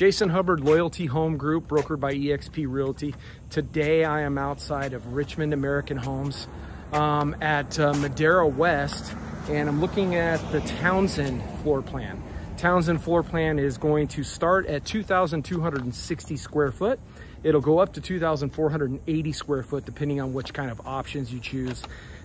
Jason Hubbard, Loyalty Home Group, brokered by eXp Realty. Today I am outside of Richmond American Homes at Madera West, and I'm looking at the Townsend Floor Plan. Townsend Floor Plan is going to start at 2,260 square foot. It'll go up to 2,480 square foot depending on which kind of options you choose.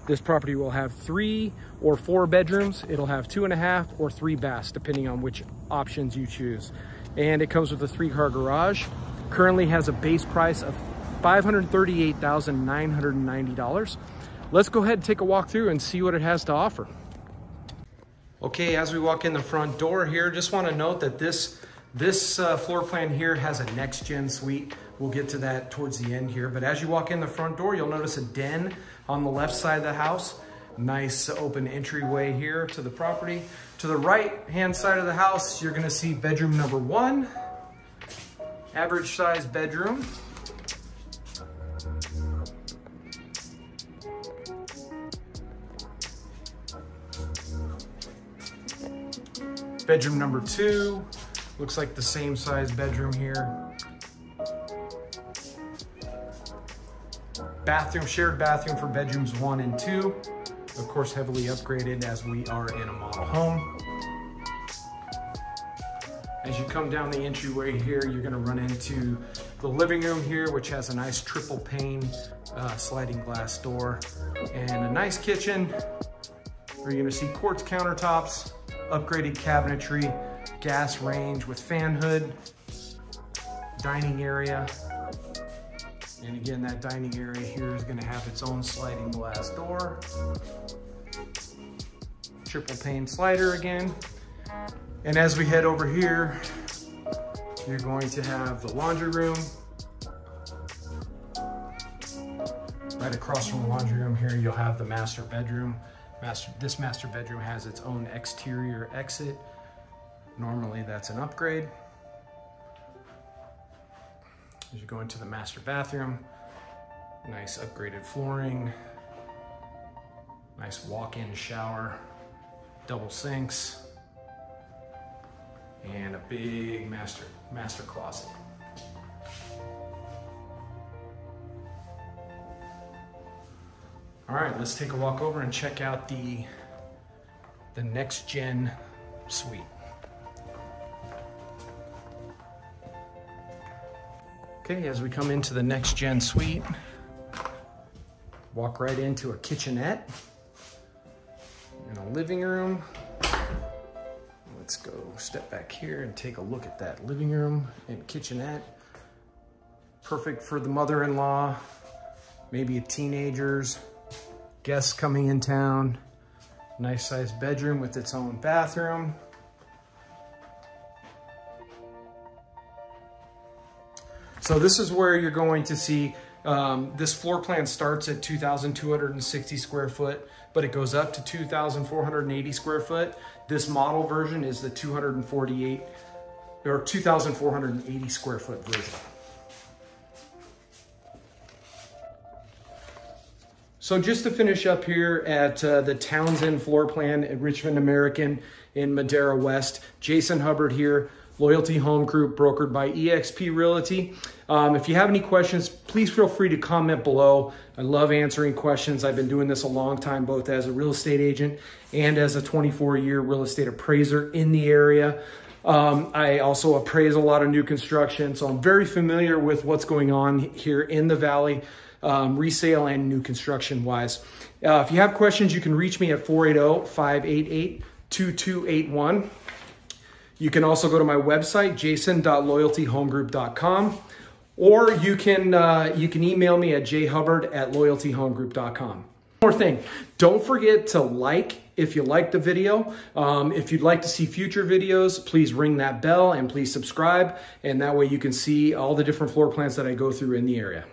This property will have 3 or 4 bedrooms. It'll have 2.5 or 3 baths depending on which options you choose. And it comes with a 3-car garage. Currently has a base price of $538,990. Let's go ahead and take a walk through and see what it has to offer. Okay, as we walk in the front door here, just want to note that this floor plan here has a next gen suite. We'll get to that towards the end here, but as you walk in the front door, you'll notice a den on the left side of the house. Nice open entryway here to the property. To the right hand side of the house, you're gonna see bedroom number 1, average size bedroom. Bedroom number 2, looks like the same size bedroom here. Bathroom, shared bathroom for bedrooms 1 and 2. Of course, heavily upgraded as we are in a model home. As you come down the entryway here, you're gonna run into the living room here, which has a nice triple pane sliding glass door and a nice kitchen where you're gonna see quartz countertops, upgraded cabinetry, gas range with fan hood, dining area. And again, that dining area here is going to have its own sliding glass door. Triple pane slider again. And as we head over here, you're going to have the laundry room. Right across from the laundry room here, you'll have the master bedroom. This master bedroom has its own exterior exit. Normally that's an upgrade. As you go into the master bathroom, nice upgraded flooring, nice walk-in shower, double sinks, and a big master closet. All right, let's take a walk over and check out the next gen suite. Okay, as we come into the next gen suite, walk right into a kitchenette and a living room. Let's go step back here and take a look at that living room and kitchenette. Perfect for the mother-in-law, maybe teenagers, guests coming in town. Nice sized bedroom with its own bathroom. So this is where you're going to see, this floor plan starts at 2,260 square foot, but it goes up to 2,480 square foot. This model version is the 2,480 square foot version. So just to finish up here at the Townsend Floor Plan at Richmond American in Madera West, Jason Hubbard here, Loyalty Home Group, brokered by eXp Realty. If you have any questions, please feel free to comment below. I love answering questions. I've been doing this a long time, both as a real estate agent and as a 24-year real estate appraiser in the area. I also appraise a lot of new construction, so I'm very familiar with what's going on here in the Valley, resale and new construction wise. If you have questions, you can reach me at 480-588-2281. You can also go to my website, jason.loyaltyhomegroup.com, or you can email me at jhubbard@loyaltyhomegroup.com. One more thing, don't forget to like if you like the video. If you'd like to see future videos, please ring that bell and please subscribe, and that way you can see all the different floor plans that I go through in the area.